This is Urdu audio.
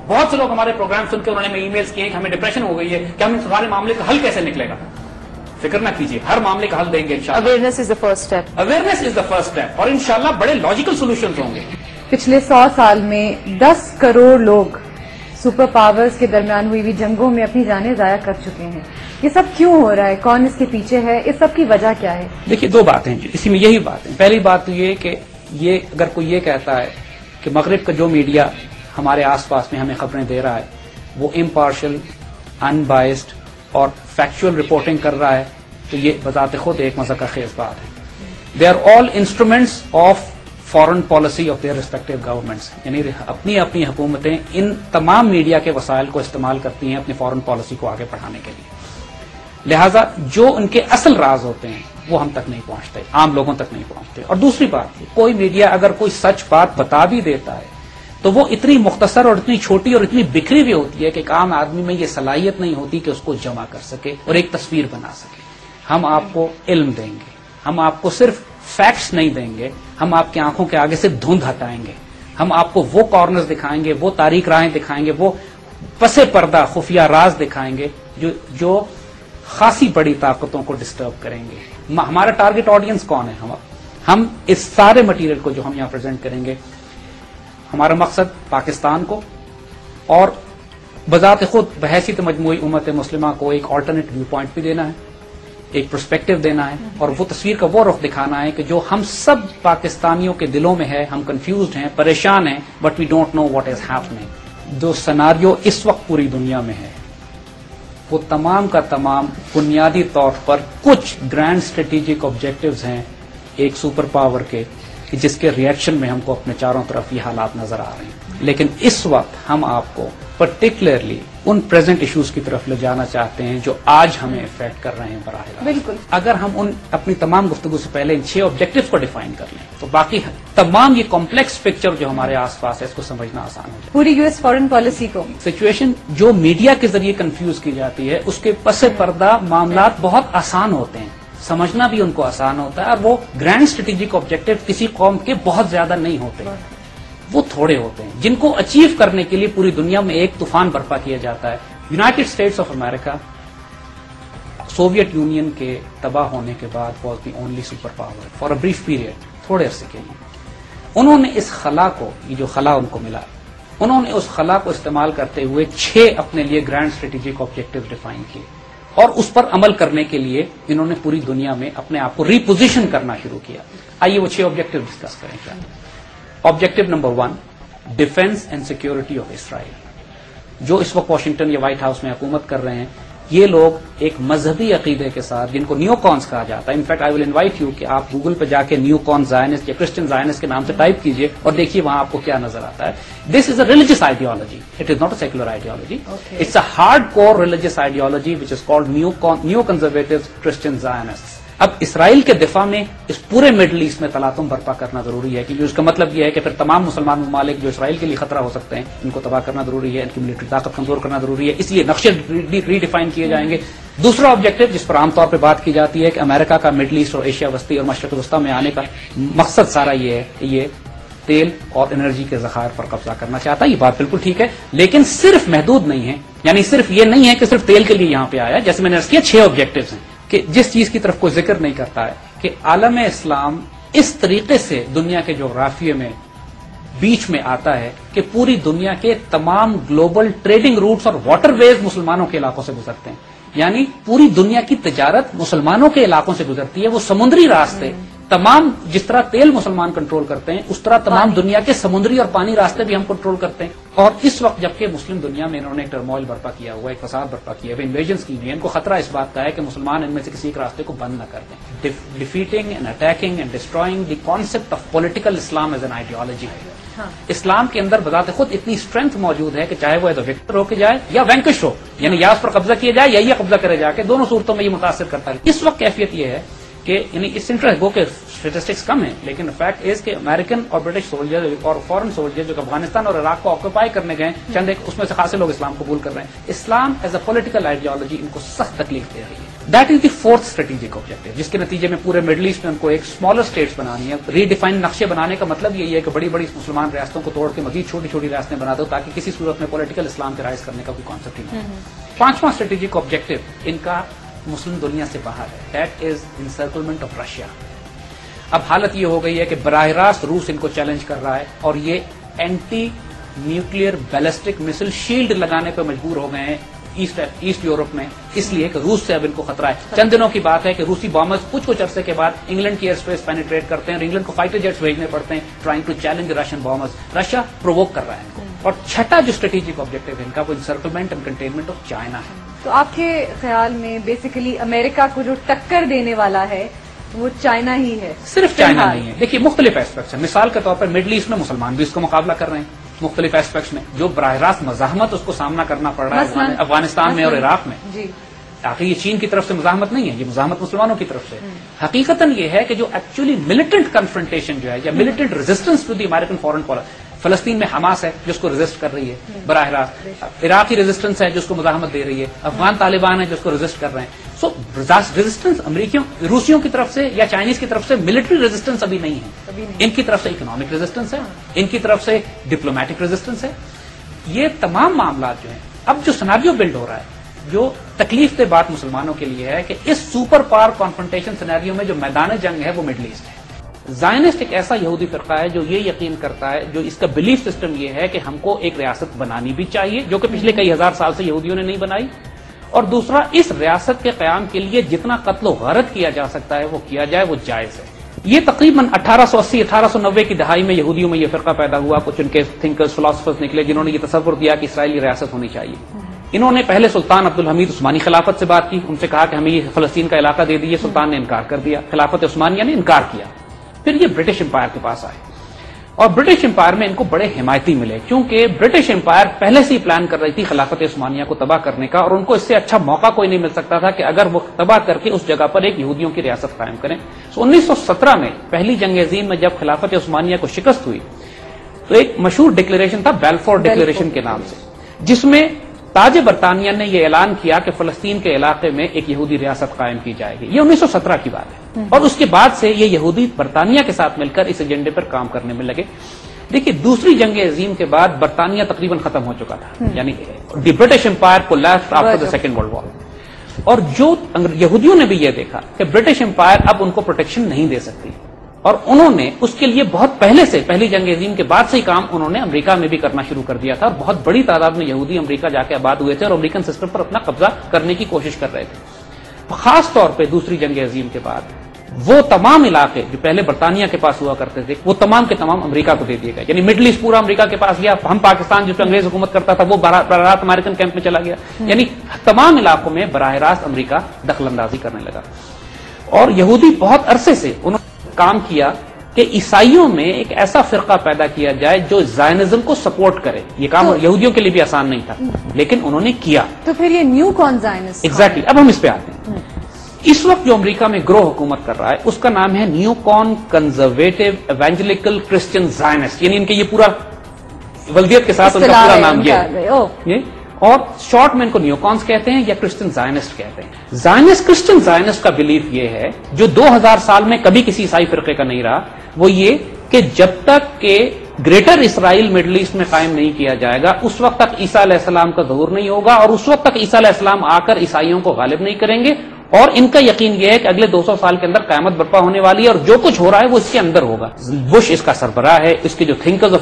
بہت سے لوگ ہمارے پروگرام سن کے انہوں نے ای میلز کیے ہیں کہ ہمیں ڈپریشن ہو گئی ہے کہ ہم ہمارے معاملے کا حل کیسے نکلے گا. فکر نہ کیجیے, ہر معاملے کا حل دیں گے انشاءاللہ. Awareness is the first step. Awareness is the first step, اور انشاءاللہ بڑے لاجیکل سولوشنز ہوں گے. پچھلے 100 سال میں 10 کروڑ لوگ سپر پاورز کے درمیان ہوئی جنگوں میں اپنی جانیں ضائع کر چکے ہیں. یہ سب کیوں ہو رہا ہے؟ کون اس کے پیچھے ہے؟ اس سب کی وجہ کیا ہے؟ دیکھیے, دو باتیں اسی میں, یہی بات ہے. پہلی بات تو یہ کہ یہ اگر کوئی یہ کہتا ہے کہ مغرب کا جو میڈیا ہمارے آس پاس میں ہمیں خبریں دے رہا ہے وہ امپارشل, ان بائسڈ اور فیکچوئل رپورٹنگ کر رہا ہے, تو یہ بذات خود ایک مذاق خیز بات ہے. They are all instruments of foreign policy of their respective governments. یعنی اپنی اپنی حکومتیں ان تمام میڈیا کے وسائل کو استعمال کرتی ہیں اپنی فارن پالیسی کو آگے بڑھانے کے لیے. لہذا جو ان کے اصل راز ہوتے ہیں وہ ہم تک نہیں پہنچتے, عام لوگوں تک نہیں پہنچتے. اور دوسری بات, کوئی میڈیا اگر کوئی سچ بات بتا بھی دیتا ہے تو وہ اتنی مختصر اور اتنی چھوٹی اور اتنی بکھری ہوئی ہوتی ہے کہ ایک عام آدمی میں یہ صلاحیت نہیں ہوتی کہ اس کو جمع کر سکے اور ایک تصویر بنا سکے. ہم آپ کو علم دیں گے, ہم آپ کو صرف فیکٹس نہیں دیں گے, ہم آپ کی آنکھوں کے آگے سے دھند ہٹائیں گے, ہم آپ کو وہ کارنرز دکھائیں گے, وہ تاریک راہیں دکھائیں گے, وہ پس پردہ خفیہ راز دکھائیں گے جو خاصی بڑی طاقتوں کو ڈسٹرب کریں گے. ہمارا ٹارگٹ آڈینس کون ہے؟ ہم اس سارے مٹیریل کو جو ہم یہاں پریزنٹ کریں گے, ہمارا مقصد پاکستان کو اور بذات خود بحیثیت مجموعی امت مسلمہ کو ایک آلٹرنیٹ ویو پوائنٹ بھی دینا ہے, ایک پرسپیکٹو دینا ہے, اور وہ تصویر کا وہ رخ دکھانا ہے کہ جو ہم سب پاکستانیوں کے دلوں میں ہے. ہم کنفیوزڈ ہیں, پریشان ہیں, but we don't know what is happening. جو سناریو اس وقت پوری دنیا میں ہے وہ تمام کا تمام بنیادی طور پر کچھ گرینڈ اسٹریٹجک آبجیکٹوز ہیں ایک سپر پاور کے, جس کے ریئیکشن میں ہم کو اپنے چاروں طرف یہ حالات نظر آ رہے ہیں. لیکن اس وقت ہم آپ کو پرٹیکولرلی ان پریزنٹ ایشوز کی طرف لے جانا چاہتے ہیں جو آج ہمیں افیکٹ کر رہے ہیں براہ راست. بالکل. اگر ہم اپنی تمام گفتگو سے پہلے ان 6 آبجیکٹوز کو ڈیفائن کر لیں تو باقی تمام یہ کمپلیکس پکچر جو ہمارے آس پاس ہے اس کو سمجھنا آسان ہو جائے. پوری یو ایس فارن پالیسی کو سچویشن جو میڈیا کے ذریعے کنفیوز کی جاتی ہے اس کے پس پردہ معاملات بہت آسان ہوتے ہیں, سمجھنا بھی ان کو آسان ہوتا ہے, اور وہ گرینڈ اسٹریٹجک آبجیکٹو کسی قوم کے بہت زیادہ نہیں ہوتے, وہ تھوڑے ہوتے ہیں جن کو اچیو کرنے کے لیے پوری دنیا میں ایک طوفان برپا کیا جاتا ہے. United States of America Soviet union کے تباہ ہونے کے بعد was the only super power for a brief period, تھوڑے عرصے کے لیے. انہوں نے اس خلا کو, یہ جو خلا ان کو ملا, انہوں نے اس خلا کو استعمال کرتے ہوئے 6 اپنے لیے گرینڈ اسٹریٹجک آبجیکٹو ڈیفائن کیے, اور اس پر عمل کرنے کے لیے انہوں نے پوری دنیا میں اپنے آپ کو ریپوزیشن کرنا شروع کیا. آئیے وہ 6 آبجیکٹو ڈسکس کریں. کیا objective number 1, defence and security of Israel. جو اس وقت واشنگٹن یا وائٹ ہاؤس میں حکومت کر رہے ہیں یہ لوگ ایک مذہبی عقیدے کے ساتھ, جن کو نیو کانس کہا جاتا ہے. In fact I will invite you کہ آپ گوگل پہ جا کے نیو کان زائنسٹ یا کرسچن زائنسٹ کے نام سے ٹائپ کیجئے اور دیکھیے وہاں آپ کو کیا نظر آتا ہے. This is a religious ideology, it is not a secular ideology, it's a hard core religious ideology which is called neo conservative Christian Zionist. اب اسرائیل کے دفاع میں اس پورے مڈل ایسٹ میں تلاطم برپا کرنا ضروری ہے, کیونکہ اس کا مطلب یہ ہے کہ پھر تمام مسلمان ممالک جو اسرائیل کے لیے خطرہ ہو سکتے ہیں ان کو تباہ کرنا ضروری ہے, ان کی ملٹری طاقت کمزور کرنا ضروری ہے, اس لیے نقشے ری ڈیفائن کیے جائیں گے. دوسرا آبجیکٹو جس پر عام طور پہ بات کی جاتی ہے کہ امریکہ کا مڈل ایسٹ اور ایشیا وسطی اور مشرق وسطیٰ میں آنے کا مقصد سارا یہ ہے کہ یہ تیل اور انرجی کے ذخائر پر قبضہ کرنا چاہتا ہے. یہ بات بالکل ٹھیک ہے, لیکن صرف محدود نہیں ہے. یعنی صرف یہ نہیں ہے کہ صرف تیل کے لیے یہاں پہ آیا, جیسے میں نے عرض کیا 6 آبجیکٹوز ہیں کہ جس چیز کی طرف کوئی ذکر نہیں کرتا ہے کہ عالم اسلام اس طریقے سے دنیا کے جغرافیے میں بیچ میں آتا ہے کہ پوری دنیا کے تمام گلوبل ٹریڈنگ روٹس اور واٹر ویز مسلمانوں کے علاقوں سے گزرتے ہیں. یعنی پوری دنیا کی تجارت مسلمانوں کے علاقوں سے گزرتی ہے. وہ سمندری راستے تمام, جس طرح تیل مسلمان کنٹرول کرتے ہیں اس طرح تمام دنیا کے سمندری اور پانی راستے بھی ہم کنٹرول کرتے ہیں. اور اس وقت جبکہ مسلم دنیا میں انہوں نے ٹرموائل برپا کیا ہوا ہے, ایک فساد برپا کیا ہوا ہے, انویژنز کی ہوئی ہیں, ان کو خطرہ اس بات کا ہے کہ مسلمان ان میں سے کسی ایک راستے کو بند نہ کر دیں. Defeating and attacking and destroying the concept of political Islam as an ideology. اسلام کے اندر بذات خود اتنی اسٹرینتھ موجود ہے کہ چاہے وہ وکٹر ہو کے جائے یا وینکش ہو, یعنی یا اس پر قبضہ کیا جائے یا یہ قبضہ کرے جا کے, دونوں صورتوں میں یہ متاثر کرتا ہے. اس وقت کیفیت یہ ہے کہ یعنی اس انٹرسٹ وہ کہ اسٹیٹسٹکس کم ہیں، لیکن فیکٹ از کہ امریکن اور برٹش سولجر اور فورن سولجر جو افغانستان اور عراق کو آکوپائی کرنے گئے چند ایک اس میں سے خاصے لوگ اسلام قبول کر رہے ہیں. Islam as a political ideology ان کو سخت تکلیف دے رہی ہے. That is the fourth strategic objective, جس کے نتیجے میں پورے مڈل ایسٹ میں ان کو ایک اسمالر اسٹیٹس بنانی ہے. ری ڈیفائن نقشے بنانے کا مطلب یہی ہے کہ بڑی بڑی مسلمان ریاستوں کو توڑ کے مزید چھوٹی چھوٹی ریاستیں بنا دو تاکہ کسی صورت میں پولیٹیکل اسلام کے رائز کرنے کا کوئی کانسیپٹ ہی نہیں. پانچواں اسٹریٹجک آبجیکٹو ان کا مسلم دنیا سے باہر ہے. That is encirclement of Russia. اب حالت یہ ہو گئی ہے کہ براہ راست روس ان کو چیلنج کر رہا ہے اور یہ اینٹی نیوکلیئر بیلسٹک مسل شیلڈ لگانے پہ مجبور ہو گئے ہیں ایسٹ یورپ میں، اس لیے کہ روس سے اب ان کو خطرہ ہے. چند دنوں کی بات ہے کہ روسی بامرز کچھ عرصے کے بعد انگلینڈ کی ایئر اسپیس پینیٹریٹ کرتے ہیں اور انگلینڈ کو فائٹر جیٹس بھیجنے پڑتے ہیں trying to challenge Russian bombers. Russia provoke کر رہا ہے ان کو. اور چھٹا جو اسٹریٹجک آبجیکٹو ہے ان کا وہ انسرکلمنٹ اینڈ کنٹینمنٹ آف چائنا ہے. تو آپ کے خیال میں بیسیکلی امریکہ کو جو ٹکر دینے والا ہے وہ چائنا ہی ہے؟ صرف چائنا نہیں ہے. دیکھیے مختلف ایسپیکٹس ہیں. مثال کے طور پر مڈل ایسٹ میں مسلمان بھی اس کو مقابلہ کر رہے ہیں مختلف ایسپیکٹس میں. جو براہ راست مزاحمت اس کو سامنا کرنا پڑ رہا ہے افغانستان میں اور عراق میں، آخر یہ چین کی طرف سے مزاحمت نہیں ہے، یہ مزاحمت مسلمانوں کی طرف سے. حقیقتاً یہ ہے کہ جو ایکچولی ملیٹنٹ کنفرنٹیشن جو ہے یا militant resistance to the American foreign policy, فلسطین میں حماس ہے جو اس کو ریزسٹ کر رہی ہے براہ راست، عراقی ریزسٹنس ہے جو اس کو مزاحمت دے رہی ہے، افغان طالبان ہے جو اس کو ریزسٹ کر رہے ہیں. سو ریزسٹنس امریکیوں روسیوں کی طرف سے یا چائنیز کی طرف سے ملٹری ریزسٹنس ابھی نہیں ہے. ان کی طرف سے اکنامک ریزسٹنس ہے، ان کی طرف سے ڈپلومیٹک ریزسٹنس ہے. یہ تمام معاملات جو ہیں اب جو سناریو بلڈ ہو رہا ہے، جو تکلیف دہ بات مسلمانوں کے لیے ہے کہ اس سپر پاور کانفرنٹیشن سناریو میں جو میدان جنگ ہے وہ مڈل ایسٹ ہے. زائنسٹ ایک ایسا یہودی فرقہ ہے جو یہ یقین کرتا ہے، جو اس کا بلیف سسٹم یہ ہے کہ ہم کو ایک ریاست بنانی بھی چاہیے جو کہ پچھلے کئی ہزار سال سے یہودیوں نے نہیں بنائی، اور دوسرا اس ریاست کے قیام کے لیے جتنا قتل و غارت کیا جا سکتا ہے وہ کیا جائے، وہ جائز ہے. یہ تقریباً 1880 1890 کی دہائی میں یہودیوں میں یہ فرقہ پیدا ہوا. کچھ ان کے تھنکرز فلاسفرز نکلے جنہوں نے یہ تصور دیا کہ اسرائیلی ریاست ہونی چاہیے. انہوں نے پہلے سلطان عبدالحمید عثمانی خلافت سے بات کی، ان سے کہا کہ ہمیں یہ فلسطین کا علاقہ دے دیجیے. سلطان نے انکار کر دیا، خلافت عثمانیہ نے انکار کیا. پھر یہ برٹش امپائر کے پاس آئے اور برٹش امپائر میں ان کو بڑے حمایتی ملے، کیونکہ برٹش امپائر پہلے سے ہی پلان کر رہی تھی خلافت عثمانیہ کو تباہ کرنے کا، اور ان کو اس سے اچھا موقع کوئی نہیں مل سکتا تھا کہ اگر وہ تباہ کر کے اس جگہ پر ایک یہودیوں کی ریاست قائم کریں. 1917 میں پہلی جنگ عظیم میں جب خلافت عثمانیہ کو شکست ہوئی تو ایک مشہور ڈکلیریشن تھا بیلفور ڈکلیریشن کے نام سے، جس میں تاج برطانیہ نے یہ اعلان کیا کہ فلسطین کے علاقے میں ایک یہودی ریاست قائم کی جائے گی. یہ 1917 کی بات ہے، اور اس کے بعد سے یہ یہودی برطانیہ کے ساتھ مل کر اس ایجنڈے پر کام کرنے میں لگے. دیکھیے دوسری جنگ عظیم کے بعد برطانیہ تقریباً ختم ہو چکا تھا، یعنی the British empire collapsed after the second world war. اور جو یہودیوں نے بھی یہ دیکھا کہ برٹش امپائر اب ان کو پروٹیکشن نہیں دے سکتی، اور انہوں نے اس کے لیے بہت پہلے سے پہلی جنگ عظیم کے بعد سے ہی کام انہوں نے امریکہ میں بھی کرنا شروع کر دیا تھا. اور بہت بڑی تعداد میں یہودی امریکہ جا کے آباد ہوئے تھے اور امریکن سسٹم پر اپنا قبضہ کرنے کی کوشش کر رہے تھے. خاص طور پہ دوسری جنگ عظیم کے بعد وہ تمام علاقے جو پہلے برطانیہ کے پاس ہوا کرتے تھے وہ تمام کے تمام امریکہ کو دے دیے گئے. یعنی مڈل ایسٹ پورا امریکہ کے پاس گیا. ہم پاکستان جس پہ انگریز حکومت کرتا تھا وہ براہ راست امریکن کیمپ میں چلا گیا. یعنی تمام علاقوں میں براہ راست امریکہ دخل اندازی کرنے لگا. اور یہودی بہت عرصے سے انہوں نے کام کیا کہ عیسائیوں میں ایک ایسا فرقہ پیدا کیا جائے جو زائنزم کو سپورٹ کرے. یہ کام یہودیوں کے لیے بھی آسان نہیں تھا لیکن انہوں نے کیا. تو پھر یہ نیو کون زائنسٹ؟ ایگزیکٹلی. اب ہم اس پہ آتے ہیں. اس وقت جو امریکہ میں گروہ حکومت کر رہا ہے اس کا نام ہے نیو کون کنزرویٹو ایونجلیکل کرسچن زائنسٹ. یعنی ان کے یہ پورا ولدیت کے ساتھ ان کا پورا نام یہ، اور شارٹ میں ان کو نیو کونس کہتے ہیں یا کرسچن زائنسٹ کہتے ہیں. زائنسٹ کرسچن زائنسٹ کا بلیف یہ ہے جو 2000 سال میں کبھی کسی عیسائی فرقے کا نہیں رہا، وہ یہ کہ جب تک کہ گریٹر اسرائیل مڈل ایسٹ میں قائم نہیں کیا جائے گا اس وقت تک عیسیٰ علیہ السلام کا ظہور نہیں ہوگا، اور اس وقت تک عیسیٰ علیہ السلام آ کر عیسائیوں کو غالب نہیں کریں گے. اور ان کا یقین یہ ہے کہ اگلے 200 سال کے اندر قیامت برپا ہونے والی ہے اور جو کچھ ہو رہا ہے وہ اس کے اندر ہوگا. بش اس کا سربراہ ہے. اس کے جو تھنکرز اور